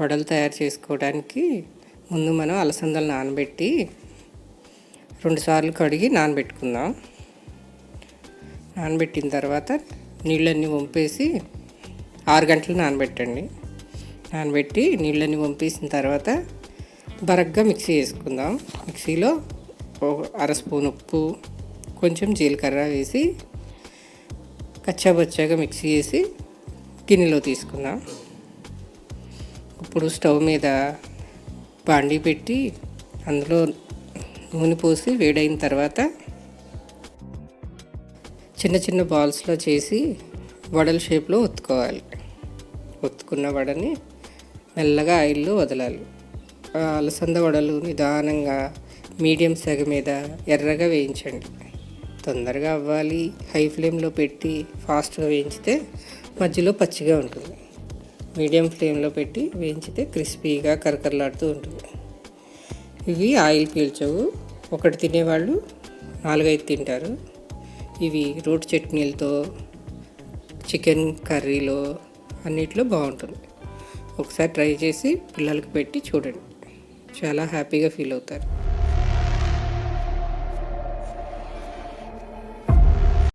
వడలు తయారు చేసుకోవడానికి ముందు మనం అలసందలు నానబెట్టి 2 సార్లు కడిగి నానబెట్టుకుందాం. నానబెట్టిన తర్వాత నీళ్ళన్నీ వంపేసి 6 గంటలు నానబెట్టండి. నానబెట్టి నీళ్ళన్నీ వంపేసిన తర్వాత బరగ్గా మిక్సీ వేసుకుందాం. మిక్సీలో 1/2 స్పూన్ ఉప్పు, కొంచెం జీలకర్ర వేసి కచ్చాబచ్చాగా మిక్సీ వేసి గిన్నెలో తీసుకుందాం. ఇప్పుడు స్టవ్ మీద బాండీ పెట్టి అందులో నూనె పోసి వేడైన తర్వాత చిన్న చిన్న బాల్స్లో చేసి వడల షేప్లో ఒత్తుకోవాలి. ఒత్తుకున్న వడని మెల్లగా ఆయిల్లో వదలాలి. అలసంద వడలు నిదానంగా మీడియం సెగ మీద ఎర్రగా వేయించండి. తొందరగా అవ్వాలి. హై ఫ్లేమ్లో పెట్టి ఫాస్ట్గా వేయించితే మధ్యలో పచ్చిగా ఉంటుంది. మీడియం ఫ్లేమ్లో పెట్టి వేయించితే క్రిస్పీగా కరకరలాడుతూ ఉంటుంది. ఇవి ఆయిల్ పీల్చవు. ఒకటి తినేవాళ్ళు 4-5 తింటారు. ఇవి రోటి చట్నీలతో, చికెన్ కర్రీలో అన్నిట్లో బాగుంటుంది. ఒకసారి ట్రై చేసి పిల్లలకి పెట్టి చూడండి, చాలా హ్యాపీగా ఫీల్ అవుతారు.